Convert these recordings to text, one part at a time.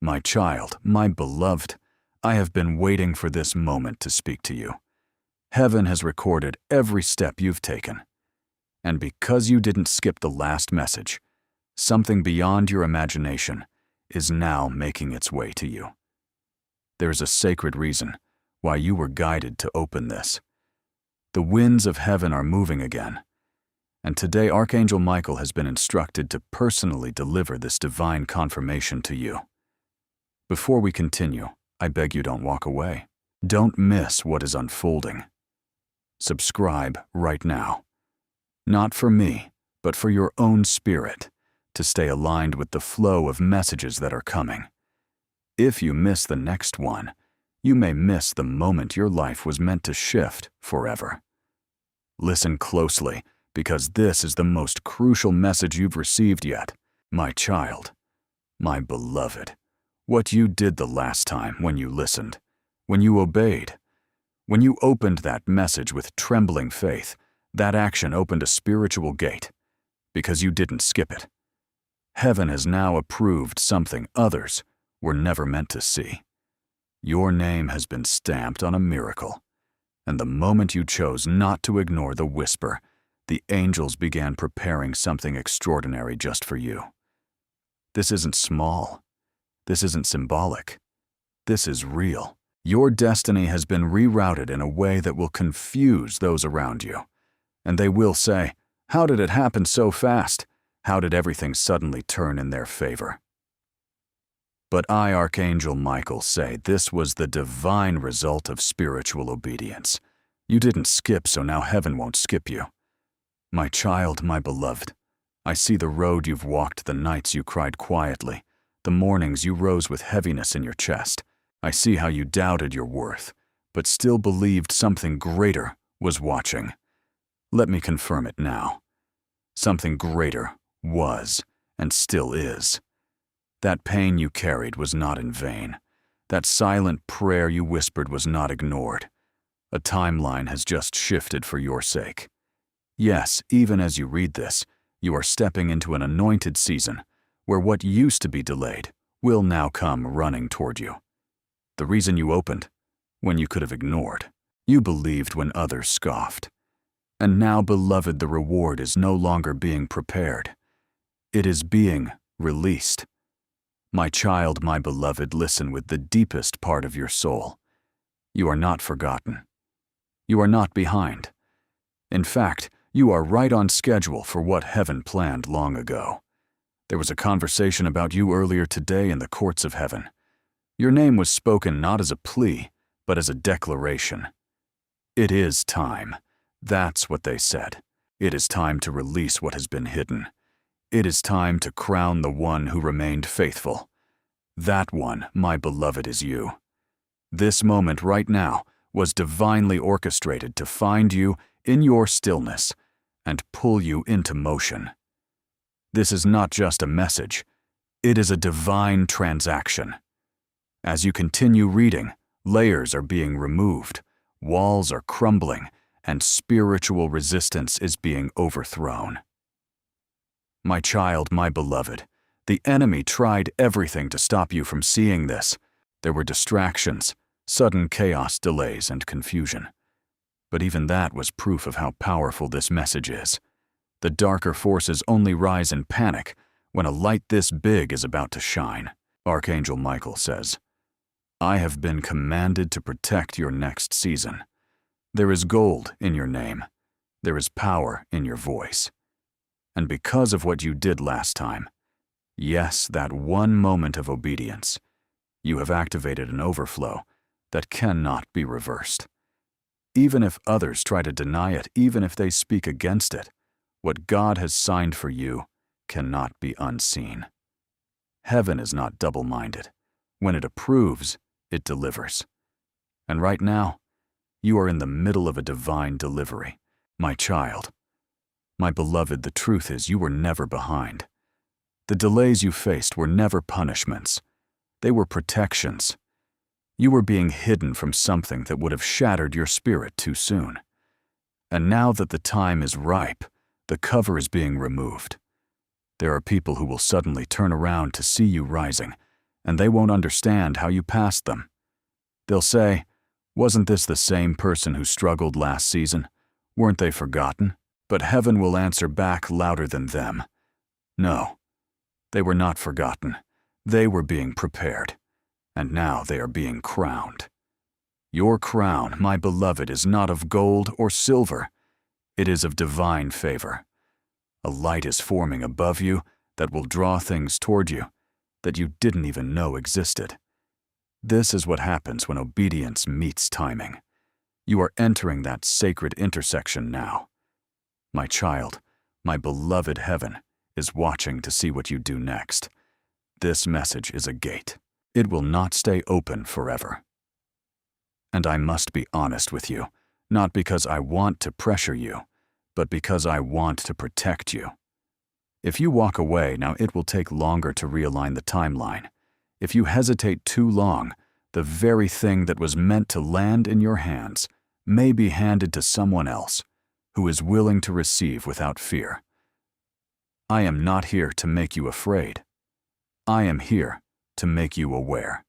My child, my beloved, I have been waiting for this moment to speak to you. Heaven has recorded every step you've taken. And because you didn't skip the last message, something beyond your imagination is now making its way to you. There's a sacred reason why you were guided to open this. The winds of heaven are moving again, and today Archangel Michael has been instructed to personally deliver this divine confirmation to you. Before we continue, I beg you don't walk away. Don't miss what is unfolding. Subscribe right now. Not for me, but for your own spirit, to stay aligned with the flow of messages that are coming. If you miss the next one, you may miss the moment your life was meant to shift forever. Listen closely, because this is the most crucial message you've received yet. My child, my beloved, what you did the last time when you listened, when you obeyed, when you opened that message with trembling faith, that action opened a spiritual gate, because you didn't skip it. Heaven has now approved something others were never meant to see. Your name has been stamped on a miracle, and the moment you chose not to ignore the whisper, the angels began preparing something extraordinary just for you. This isn't small. This isn't symbolic. This is real. Your destiny has been rerouted in a way that will confuse those around you, and they will say, "How did it happen so fast? How did everything suddenly turn in their favor?" But I, Archangel Michael, say this was the divine result of spiritual obedience. You didn't skip, so now heaven won't skip you. My child, my beloved, I see the road you've walked, the nights you cried quietly, the mornings you rose with heaviness in your chest. I see how you doubted your worth, but still believed something greater was watching. Let me confirm it now. Something greater was and still is. That pain you carried was not in vain. That silent prayer you whispered was not ignored. A timeline has just shifted for your sake. Yes, even as you read this, you are stepping into an anointed season where what used to be delayed will now come running toward you. The reason you opened, when you could have ignored. You believed when others scoffed. And now, beloved, the reward is no longer being prepared. It is being released. My child, my beloved, listen with the deepest part of your soul. You are not forgotten. You are not behind. In fact, you are right on schedule for what heaven planned long ago. There was a conversation about you earlier today in the courts of heaven. Your name was spoken not as a plea, but as a declaration. It is time. That's what they said. It is time to release what has been hidden. It is time to crown the one who remained faithful. That one, my beloved, is you. This moment right now was divinely orchestrated to find you in your stillness and pull you into motion. This is not just a message. It is a divine transaction. As you continue reading, layers are being removed, walls are crumbling, and spiritual resistance is being overthrown. My child, my beloved, the enemy tried everything to stop you from seeing this. There were distractions, sudden chaos, delays, and confusion. But even that was proof of how powerful this message is. The darker forces only rise in panic when a light this big is about to shine. Archangel Michael says, "I have been commanded to protect your next season. There is gold in your name. There is power in your voice. And because of what you did last time, yes, that one moment of obedience, you have activated an overflow that cannot be reversed. Even if others try to deny it, even if they speak against it, what God has signed for you cannot be unseen. Heaven is not double-minded. When it approves, it delivers. And right now, you are in the middle of a divine delivery. My child, my beloved, the truth is you were never behind. The delays you faced were never punishments. They were protections. You were being hidden from something that would have shattered your spirit too soon. And now that the time is ripe, the cover is being removed. There are people who will suddenly turn around to see you rising, and they won't understand how you passed them. They'll say, "Wasn't this the same person who struggled last season? Weren't they forgotten?" But heaven will answer back louder than them. No, they were not forgotten. They were being prepared, and now they are being crowned. Your crown, my beloved, is not of gold or silver. It is of divine favor. A light is forming above you that will draw things toward you that you didn't even know existed. This is what happens when obedience meets timing. You are entering that sacred intersection now. My child, my beloved heaven, is watching to see what you do next. This message is a gate. It will not stay open forever. And I must be honest with you, not because I want to pressure you, but because I want to protect you. If you walk away now, it will take longer to realign the timeline. If you hesitate too long, the very thing that was meant to land in your hands may be handed to someone else who is willing to receive without fear. I am not here to make you afraid. I am here to make you aware.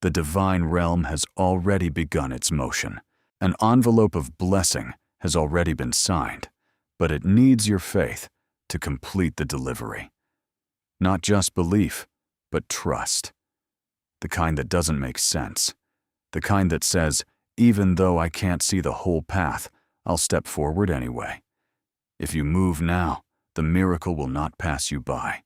The divine realm has already begun its motion. An envelope of blessing has already been signed, but it needs your faith to complete the delivery. Not just belief, but trust. The kind that doesn't make sense. The kind that says, even though I can't see the whole path, I'll step forward anyway. If you move now, the miracle will not pass you by.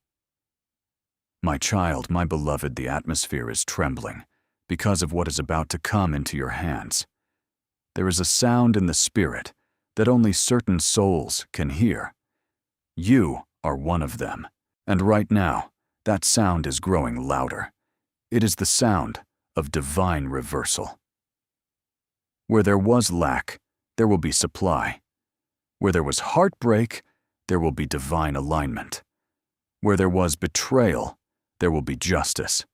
My child, my beloved, the atmosphere is trembling because of what is about to come into your hands. There is a sound in the spirit that only certain souls can hear. You are one of them, and right now, that sound is growing louder. It is the sound of divine reversal. Where there was lack, there will be supply. Where there was heartbreak, there will be divine alignment. Where there was betrayal, there will be justice.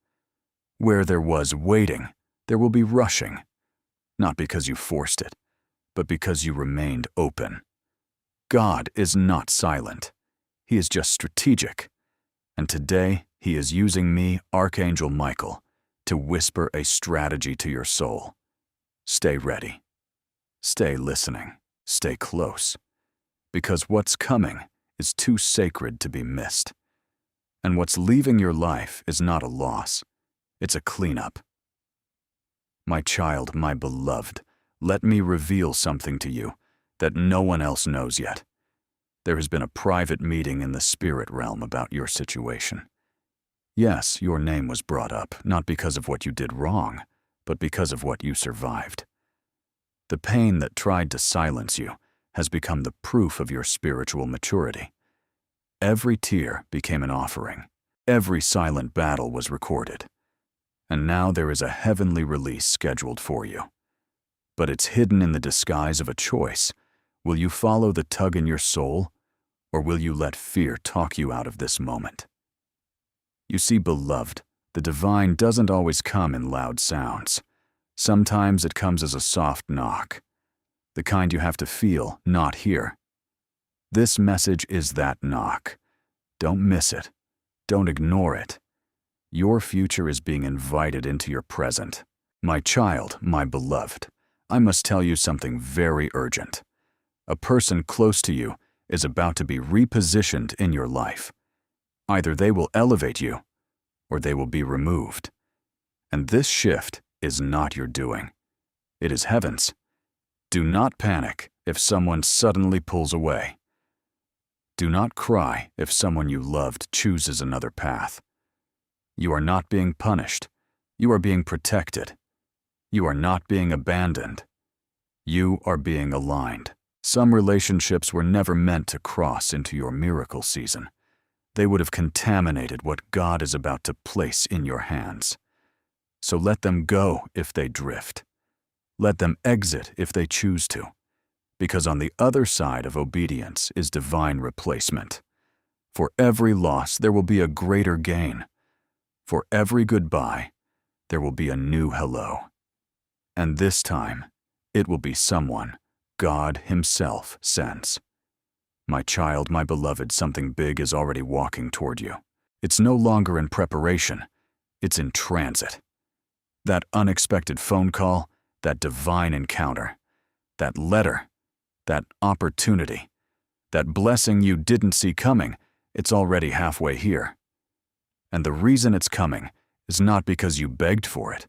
Where there was waiting, there will be rushing. Not because you forced it, but because you remained open. God is not silent. He is just strategic. And today, He is using me, Archangel Michael, to whisper a strategy to your soul. Stay ready. Stay listening. Stay close. Because what's coming is too sacred to be missed. And what's leaving your life is not a loss. It's a cleanup. My child, my beloved, let me reveal something to you that no one else knows yet. There has been a private meeting in the spirit realm about your situation. Yes, your name was brought up, not because of what you did wrong, but because of what you survived. The pain that tried to silence you has become the proof of your spiritual maturity. Every tear became an offering. Every silent battle was recorded. And now there is a heavenly release scheduled for you. But it's hidden in the disguise of a choice. Will you follow the tug in your soul, or will you let fear talk you out of this moment? You see, beloved, the divine doesn't always come in loud sounds. Sometimes it comes as a soft knock, the kind you have to feel, not hear. This message is that knock. Don't miss it. Don't ignore it. Your future is being invited into your present. My child, my beloved, I must tell you something very urgent. A person close to you is about to be repositioned in your life. Either they will elevate you, or they will be removed. And this shift is not your doing. It is heaven's. Do not panic if someone suddenly pulls away. Do not cry if someone you loved chooses another path. You are not being punished. You are being protected. You are not being abandoned. You are being aligned. Some relationships were never meant to cross into your miracle season. They would have contaminated what God is about to place in your hands. So let them go if they drift. Let them exit if they choose to. Because on the other side of obedience is divine replacement. For every loss, there will be a greater gain. For every goodbye, there will be a new hello. And this time, it will be someone God Himself sends. My child, my beloved, something big is already walking toward you. It's no longer in preparation. It's in transit. That unexpected phone call, that divine encounter, that letter, that opportunity, that blessing you didn't see coming, it's already halfway here. And the reason it's coming is not because you begged for it.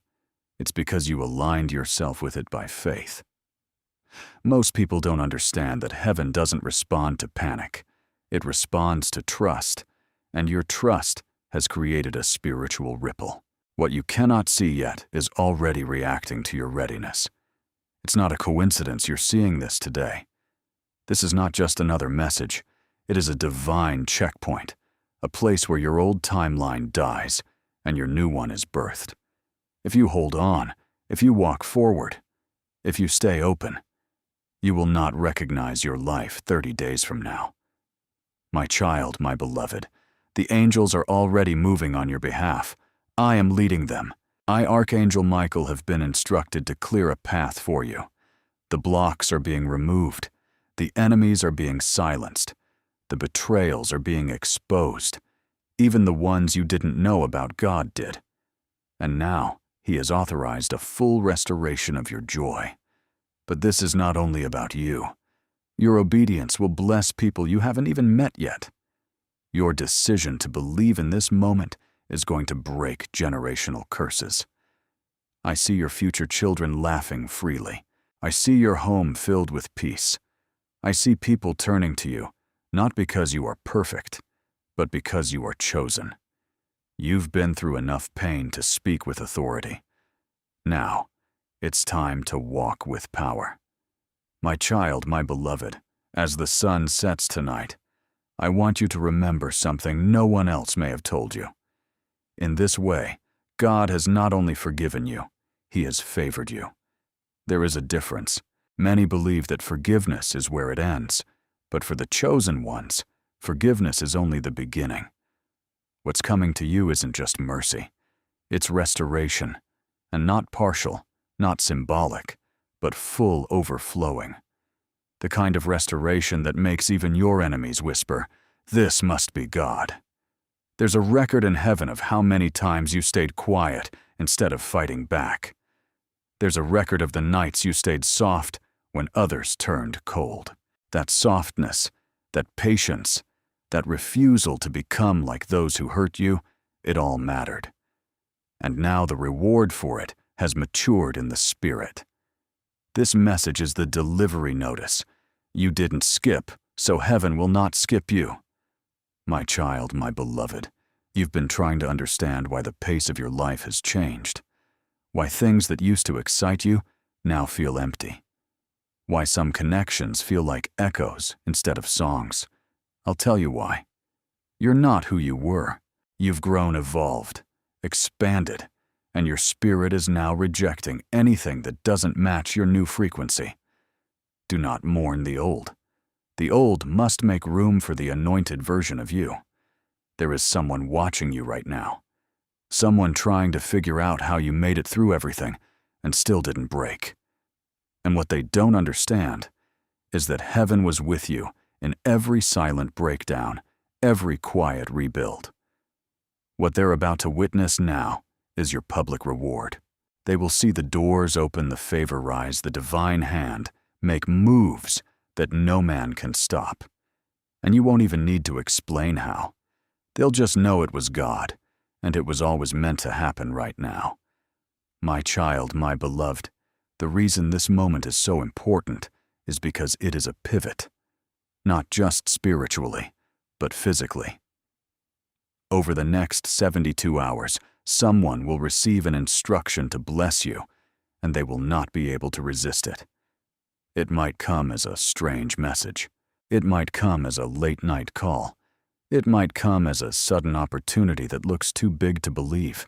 It's because you aligned yourself with it by faith. Most people don't understand that heaven doesn't respond to panic. It responds to trust, and your trust has created a spiritual ripple. What you cannot see yet is already reacting to your readiness. It's not a coincidence you're seeing this today. This is not just another message. It is a divine checkpoint, a place where your old timeline dies and your new one is birthed. If you hold on, if you walk forward, if you stay open, you will not recognize your life 30 days from now. My child, my beloved, the angels are already moving on your behalf. I am leading them. I, Archangel Michael, have been instructed to clear a path for you. The blocks are being removed. The enemies are being silenced. The betrayals are being exposed. Even the ones you didn't know about, God did. And now, He has authorized a full restoration of your joy. But this is not only about you. Your obedience will bless people you haven't even met yet. Your decision to believe in this moment is going to break generational curses. I see your future children laughing freely. I see your home filled with peace. I see people turning to you, not because you are perfect, but because you are chosen. You've been through enough pain to speak with authority. Now, it's time to walk with power. My child, my beloved, as the sun sets tonight, I want you to remember something no one else may have told you. In this way, God has not only forgiven you, He has favored you. There is a difference. Many believe that forgiveness is where it ends, but for the chosen ones, forgiveness is only the beginning. What's coming to you isn't just mercy. It's restoration, and not partial, not symbolic, but full overflowing. The kind of restoration that makes even your enemies whisper, "This must be God." There's a record in heaven of how many times you stayed quiet instead of fighting back. There's a record of the nights you stayed soft when others turned cold. That softness, that patience, that refusal to become like those who hurt you, it all mattered. And now the reward for it has matured in the spirit. This message is the delivery notice. You didn't skip, so heaven will not skip you. My child, my beloved, you've been trying to understand why the pace of your life has changed. Why things that used to excite you now feel empty. Why some connections feel like echoes instead of songs. I'll tell you why. You're not who you were. You've grown, evolved, expanded, and your spirit is now rejecting anything that doesn't match your new frequency. Do not mourn the old. The old must make room for the anointed version of you. There is someone watching you right now. Someone trying to figure out how you made it through everything and still didn't break. And what they don't understand is that heaven was with you in every silent breakdown, every quiet rebuild. What they're about to witness now is your public reward. They will see the doors open, the favor rise, the divine hand make moves that no man can stop. And you won't even need to explain how. They'll just know it was God, and it was always meant to happen right now. My child, my beloved, the reason this moment is so important is because it is a pivot, not just spiritually, but physically. Over the next 72 hours, someone will receive an instruction to bless you, and they will not be able to resist it. It might come as a strange message. It might come as a late-night call. It might come as a sudden opportunity that looks too big to believe.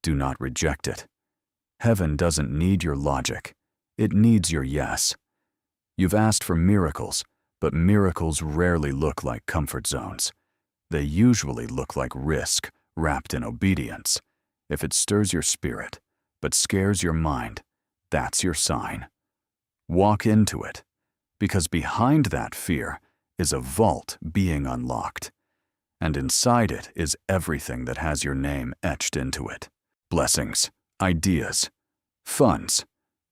Do not reject it. Heaven doesn't need your logic. It needs your yes. You've asked for miracles, but miracles rarely look like comfort zones. They usually look like risk wrapped in obedience. If it stirs your spirit, but scares your mind, that's your sign. Walk into it, because behind that fear is a vault being unlocked, and inside it is everything that has your name etched into it. blessings, ideas, funds,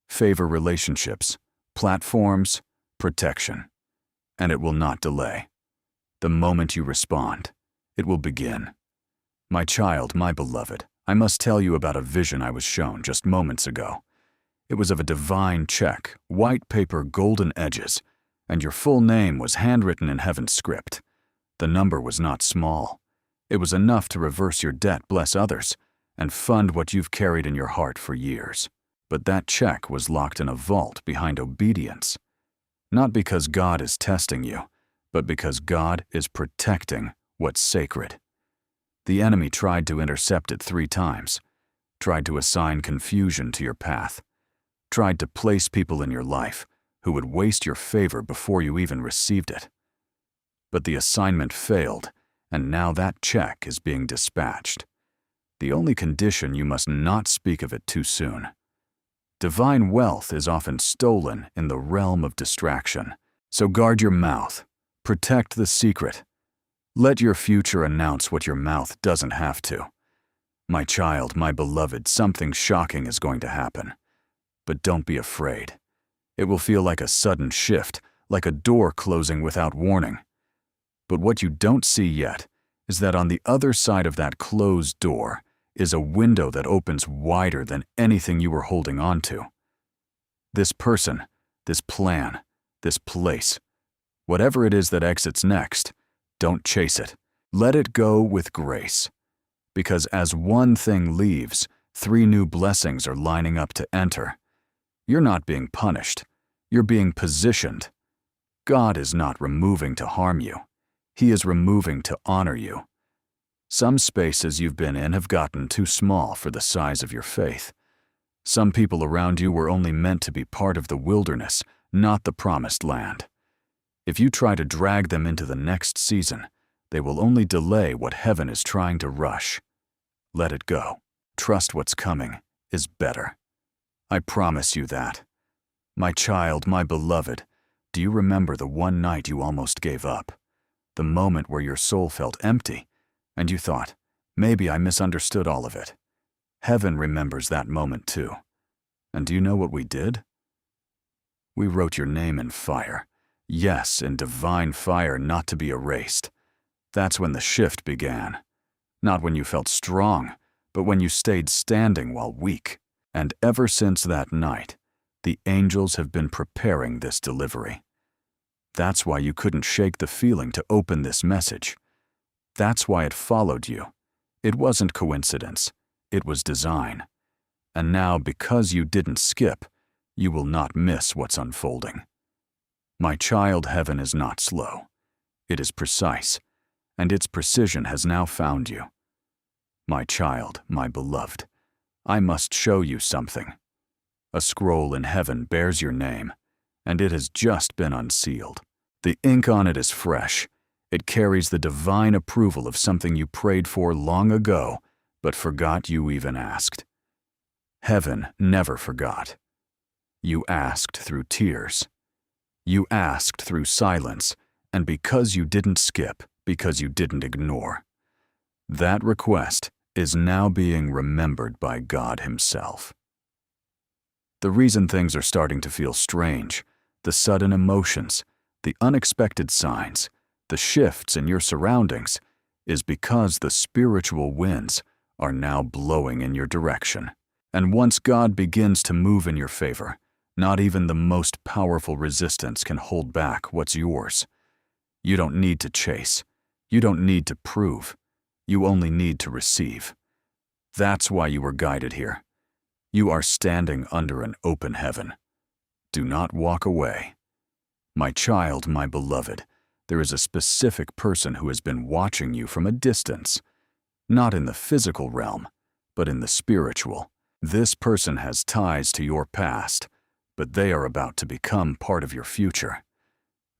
favor relationships, platforms, protection. And it will not delay. The moment you respond, it will begin. My child, my beloved, I must tell you about a vision I was shown just moments ago. It was of a divine check, white paper, golden edges, and your full name was handwritten in heaven's script. The number was not small. It was enough to reverse your debt, bless others, and fund what you've carried in your heart for years. But that check was locked in a vault behind obedience. Not because God is testing you, but because God is protecting what's sacred. The enemy tried to intercept it 3 times, tried to assign confusion to your path, tried to place people in your life who would waste your favor before you even received it. But the assignment failed, and now that check is being dispatched. The only condition, you must not speak of it too soon. Divine wealth is often stolen in the realm of distraction, so guard your mouth, protect the secret. Let your future announce what your mouth doesn't have to. My child, my beloved, something shocking is going to happen. But don't be afraid. It will feel like a sudden shift, like a door closing without warning. But what you don't see yet is that on the other side of that closed door is a window that opens wider than anything you were holding on to. This person, this plan, this place, whatever it is that exits next, don't chase it. Let it go with grace. Because as one thing leaves, 3 new blessings are lining up to enter. You're not being punished. You're being positioned. God is not removing to harm you. He is removing to honor you. Some spaces you've been in have gotten too small for the size of your faith. Some people around you were only meant to be part of the wilderness, not the promised land. If you try to drag them into the next season, they will only delay what heaven is trying to rush. Let it go. Trust what's coming is better. I promise you that. My child, my beloved, do you remember the one night you almost gave up? The moment where your soul felt empty, and you thought, maybe I misunderstood all of it. Heaven remembers that moment too. And do you know what we did? We wrote your name in fire. Yes, in divine fire, not to be erased. That's when the shift began. Not when you felt strong, but when you stayed standing while weak. And ever since that night, the angels have been preparing this delivery. That's why you couldn't shake the feeling to open this message. That's why it followed you. It wasn't coincidence. It was design. And now, because you didn't skip, you will not miss what's unfolding. My child, heaven is not slow. It is precise, and its precision has now found you. My child, my beloved, I must show you something. A scroll in heaven bears your name, and it has just been unsealed. The ink on it is fresh. It carries the divine approval of something you prayed for long ago, but forgot you even asked. Heaven never forgot. You asked through tears. You asked through silence, and because you didn't skip, because you didn't ignore. That request is now being remembered by God Himself. The reason things are starting to feel strange, the sudden emotions, the unexpected signs, the shifts in your surroundings, is because the spiritual winds are now blowing in your direction. And once God begins to move in your favor, not even the most powerful resistance can hold back what's yours. You don't need to chase. You don't need to prove. You only need to receive. That's why you were guided here. You are standing under an open heaven. Do not walk away. My child, my beloved, there is a specific person who has been watching you from a distance, not in the physical realm, but in the spiritual. This person has ties to your past, but they are about to become part of your future.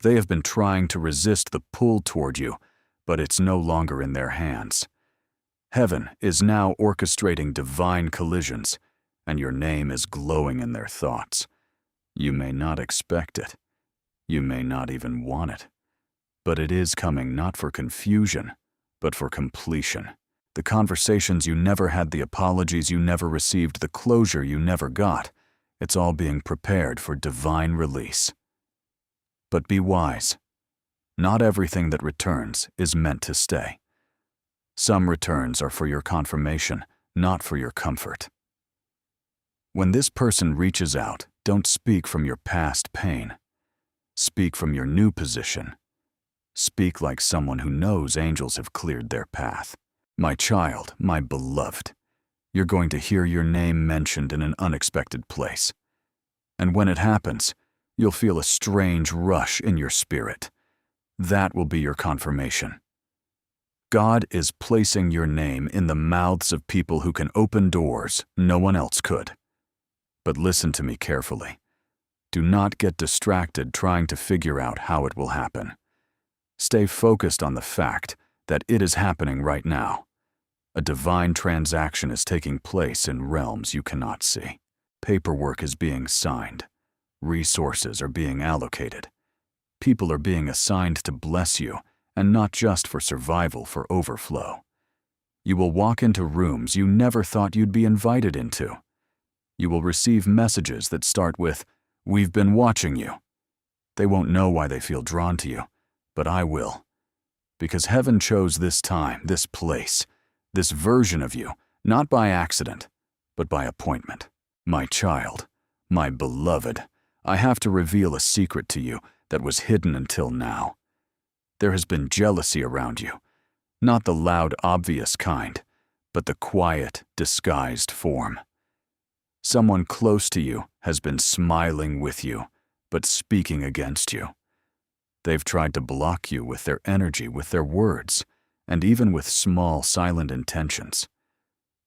They have been trying to resist the pull toward you, but it's no longer in their hands. Heaven is now orchestrating divine collisions, and your name is glowing in their thoughts. You may not expect it. You may not even want it. But it is coming not for confusion, but for completion. The conversations you never had, the apologies you never received, the closure you never got, it's all being prepared for divine release. But be wise. Not everything that returns is meant to stay. Some returns are for your confirmation, not for your comfort. When this person reaches out, don't speak from your past pain. Speak from your new position. Speak like someone who knows angels have cleared their path. My child, my beloved, you're going to hear your name mentioned in an unexpected place. And when it happens, you'll feel a strange rush in your spirit. That will be your confirmation. God is placing your name in the mouths of people who can open doors no one else could. But listen to me carefully. Do not get distracted trying to figure out how it will happen. Stay focused on the fact that it is happening right now. A divine transaction is taking place in realms you cannot see. Paperwork is being signed. Resources are being allocated. People are being assigned to bless you, and not just for survival, for overflow. You will walk into rooms you never thought you'd be invited into. You will receive messages that start with, "We've been watching you." They won't know why they feel drawn to you, but I will. Because heaven chose this time, this place, this version of you, not by accident, but by appointment. My child, my beloved, I have to reveal a secret to you that was hidden until now. There has been jealousy around you, not the loud, obvious kind, but the quiet, disguised form. Someone close to you has been smiling with you, but speaking against you. They've tried to block you with their energy, with their words, and even with small, silent intentions.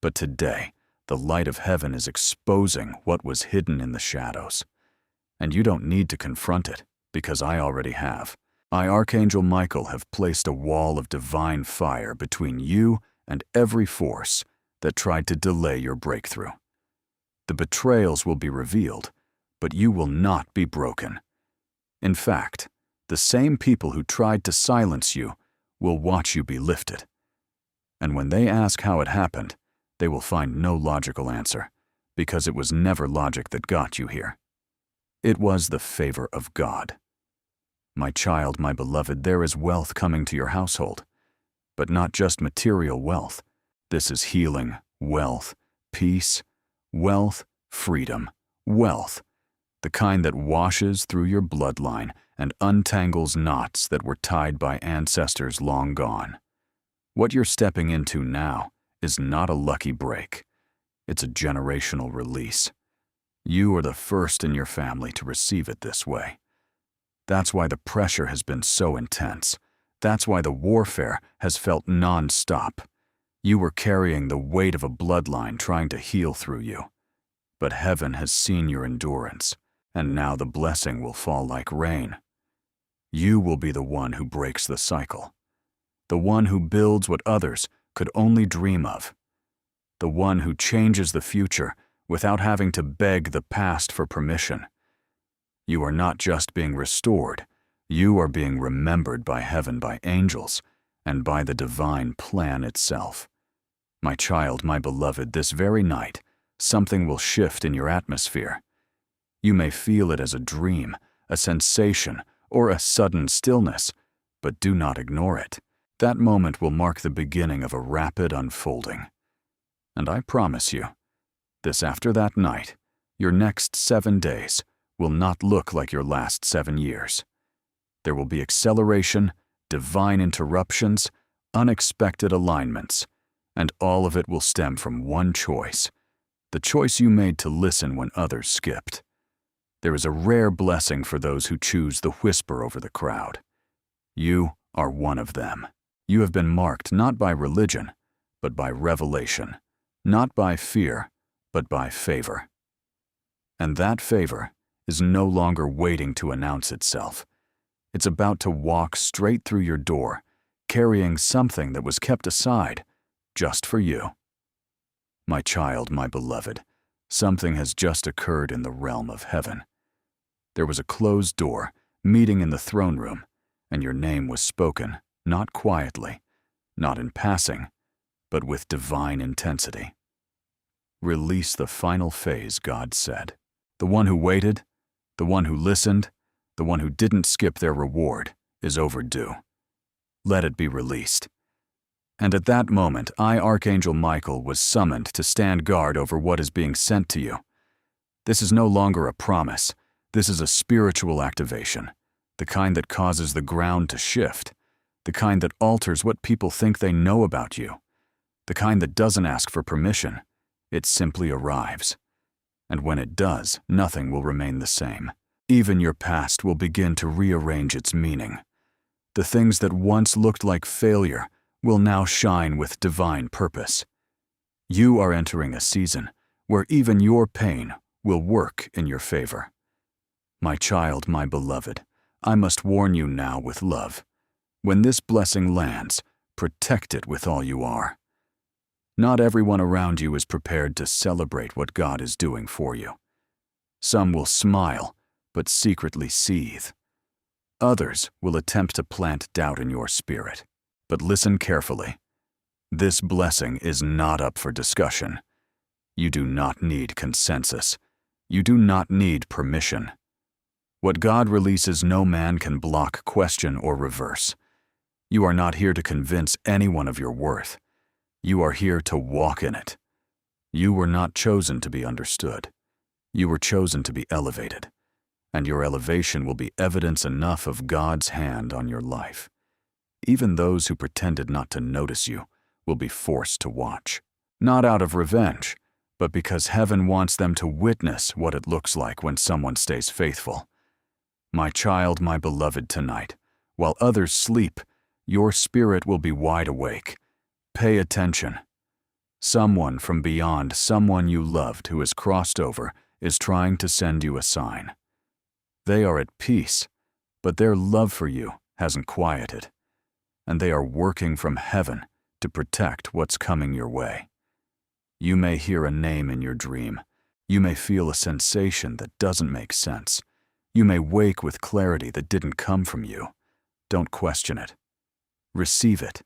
But today, the light of heaven is exposing what was hidden in the shadows. And you don't need to confront it, because I already have. I, Archangel Michael, have placed a wall of divine fire between you and every force that tried to delay your breakthrough. The betrayals will be revealed, but you will not be broken. In fact, the same people who tried to silence you will watch you be lifted. And when they ask how it happened, they will find no logical answer, because it was never logic that got you here. It was the favor of God. My child, my beloved, there is wealth coming to your household, but not just material wealth. This is healing, wealth, peace, wealth, freedom, wealth, the kind that washes through your bloodline and untangles knots that were tied by ancestors long gone. What you're stepping into now is not a lucky break. It's a generational release. You are the first in your family to receive it this way. That's why the pressure has been so intense. That's why the warfare has felt non-stop. You were carrying the weight of a bloodline trying to heal through you. But heaven has seen your endurance, and now the blessing will fall like rain. You will be the one who breaks the cycle, the one who builds what others could only dream of, the one who changes the future without having to beg the past for permission. You are not just being restored, you are being remembered by heaven, by angels, and by the divine plan itself. My child, my beloved, this very night, something will shift in your atmosphere. You may feel it as a dream, a sensation, or a sudden stillness, but do not ignore it. That moment will mark the beginning of a rapid unfolding. And I promise you, after that night, your next 7 days will not look like your last 7 years. There will be acceleration, divine interruptions, unexpected alignments, and all of it will stem from one choice, the choice you made to listen when others skipped. There is a rare blessing for those who choose the whisper over the crowd. You are one of them. You have been marked not by religion, but by revelation, not by fear, but by favor. And that favor is no longer waiting to announce itself. It's about to walk straight through your door, carrying something that was kept aside just for you. My child, my beloved, something has just occurred in the realm of heaven. There was a closed door, meeting in the throne room, and your name was spoken, not quietly, not in passing, but with divine intensity. Release the final phase, God said. The one who waited, the one who listened, the one who didn't skip their reward is overdue. Let it be released. And at that moment, Archangel Michael, was summoned to stand guard over what is being sent to you. This is no longer a promise. This is a spiritual activation, the kind that causes the ground to shift, the kind that alters what people think they know about you, the kind that doesn't ask for permission. It simply arrives. And when it does, nothing will remain the same. Even your past will begin to rearrange its meaning. The things that once looked like failure will now shine with divine purpose. You are entering a season where even your pain will work in your favor. My child, my beloved, I must warn you now with love. When this blessing lands, protect it with all you are. Not everyone around you is prepared to celebrate what God is doing for you. Some will smile, but secretly seethe. Others will attempt to plant doubt in your spirit. But listen carefully. This blessing is not up for discussion. You do not need consensus. You do not need permission. What God releases, no man can block, question, or reverse. You are not here to convince anyone of your worth. You are here to walk in it. You were not chosen to be understood. You were chosen to be elevated. And your elevation will be evidence enough of God's hand on your life. Even those who pretended not to notice you will be forced to watch. Not out of revenge, but because heaven wants them to witness what it looks like when someone stays faithful. My child, my beloved, tonight, while others sleep, your spirit will be wide awake. Pay attention. Someone from beyond, someone you loved who has crossed over, is trying to send you a sign. They are at peace, but their love for you hasn't quieted, and they are working from heaven to protect what's coming your way. You may hear a name in your dream. You may feel a sensation that doesn't make sense. You may wake with clarity that didn't come from you. Don't question it. Receive it.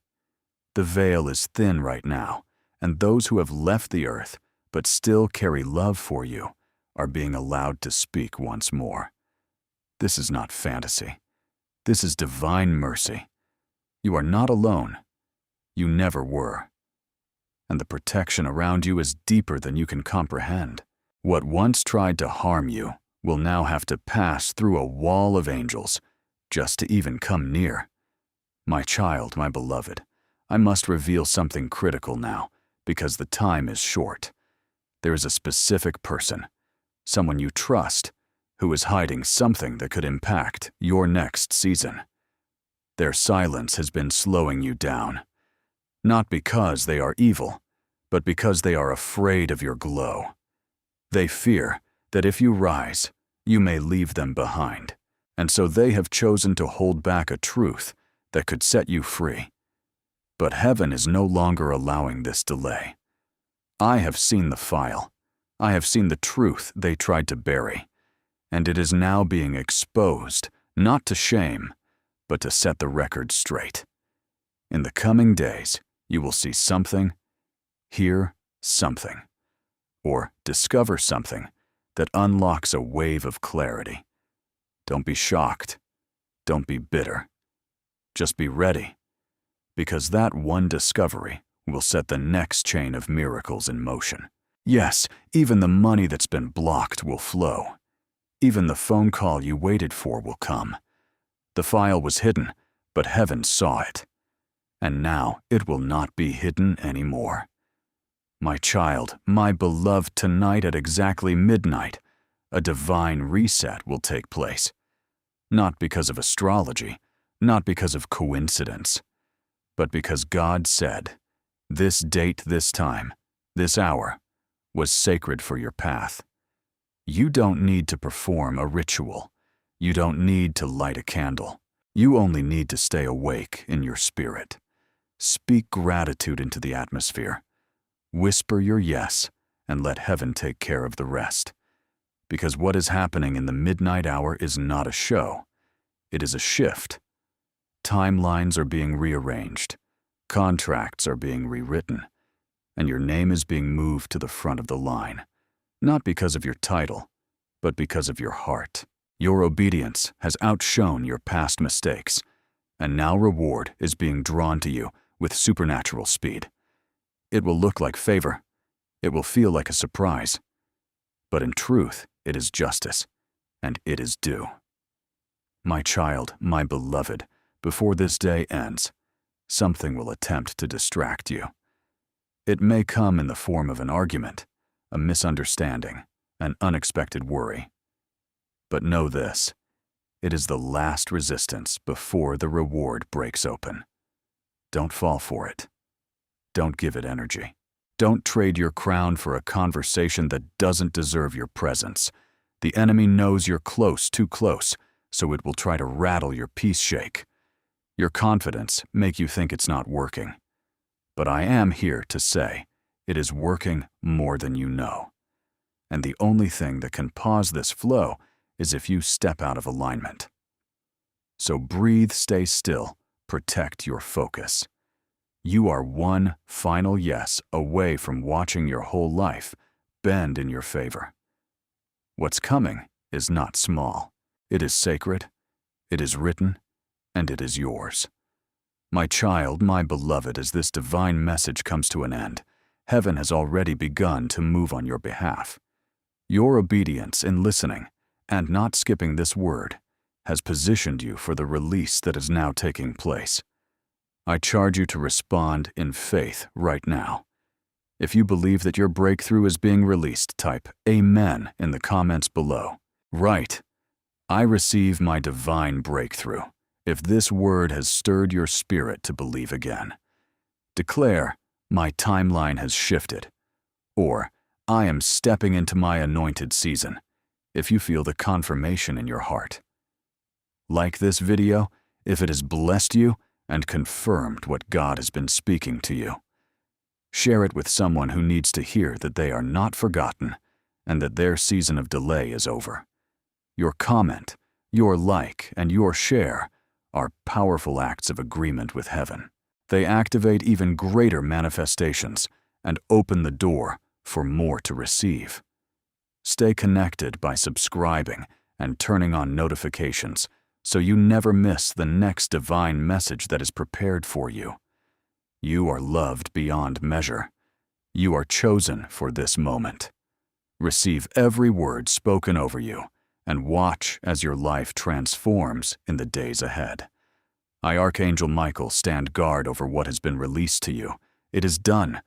The veil is thin right now, and those who have left the earth but still carry love for you are being allowed to speak once more. This is not fantasy. This is divine mercy. You are not alone. You never were. And the protection around you is deeper than you can comprehend. What once tried to harm you will now have to pass through a wall of angels just to even come near. My child, my beloved, I must reveal something critical now, because the time is short. There is a specific person, someone you trust, who is hiding something that could impact your next season. Their silence has been slowing you down, not because they are evil, but because they are afraid of your glow. They fear that if you rise, you may leave them behind, and so they have chosen to hold back a truth that could set you free. But heaven is no longer allowing this delay. I have seen the file. I have seen the truth they tried to bury, and it is now being exposed, not to shame, but to set the record straight. In the coming days, you will see something, hear something, or discover something that unlocks a wave of clarity. Don't be shocked. Don't be bitter. Just be ready, because that one discovery will set the next chain of miracles in motion. Yes, even the money that's been blocked will flow. Even the phone call you waited for will come. The file was hidden, but heaven saw it. And now it will not be hidden anymore. My child, my beloved, tonight at exactly midnight, a divine reset will take place. Not because of astrology, not because of coincidence, but because God said, this date, this time, this hour, was sacred for your path. You don't need to perform a ritual. You don't need to light a candle. You only need to stay awake in your spirit. Speak gratitude into the atmosphere. Whisper your yes, and let heaven take care of the rest. Because what is happening in the midnight hour is not a show. It is a shift. Timelines are being rearranged. Contracts are being rewritten. and your name is being moved to the front of the line, not because of your title, but because of your heart. Your obedience has outshone your past mistakes, and now reward is being drawn to you with supernatural speed. It will look like favor. It will feel like a surprise. But in truth, it is justice, and it is due. My child, my beloved, before this day ends, something will attempt to distract you. It may come in the form of an argument, a misunderstanding, an unexpected worry. But know this, it is the last resistance before the reward breaks open. Don't fall for it. Don't give it energy. Don't trade your crown for a conversation that doesn't deserve your presence. The enemy knows you're close, too close, so it will try to rattle your peace shake. Your confidence make you think it's not working. But I am here to say it is working more than you know. And the only thing that can pause this flow is if you step out of alignment. So breathe, stay still, protect your focus. You are one final yes away from watching your whole life bend in your favor. What's coming is not small. It is sacred, it is written, and it is yours. My child, my beloved, as this divine message comes to an end, heaven has already begun to move on your behalf. Your obedience in listening and not skipping this word has positioned you for the release that is now taking place. I charge you to respond in faith right now. If you believe that your breakthrough is being released, type Amen in the comments below. Write, I receive my divine breakthrough, if this word has stirred your spirit to believe again. Declare, my timeline has shifted. Or, I am stepping into my anointed season, if you feel the confirmation in your heart. Like this video if it has blessed you and confirmed what God has been speaking to you. Share it with someone who needs to hear that they are not forgotten and that their season of delay is over. Your comment, your like, and your share are powerful acts of agreement with heaven. They activate even greater manifestations and open the door for more to receive. Stay connected by subscribing and turning on notifications so you never miss the next divine message that is prepared for you. You are loved beyond measure. You are chosen for this moment. Receive every word spoken over you and watch as your life transforms in the days ahead. I, Archangel Michael, stand guard over what has been released to you. It is done.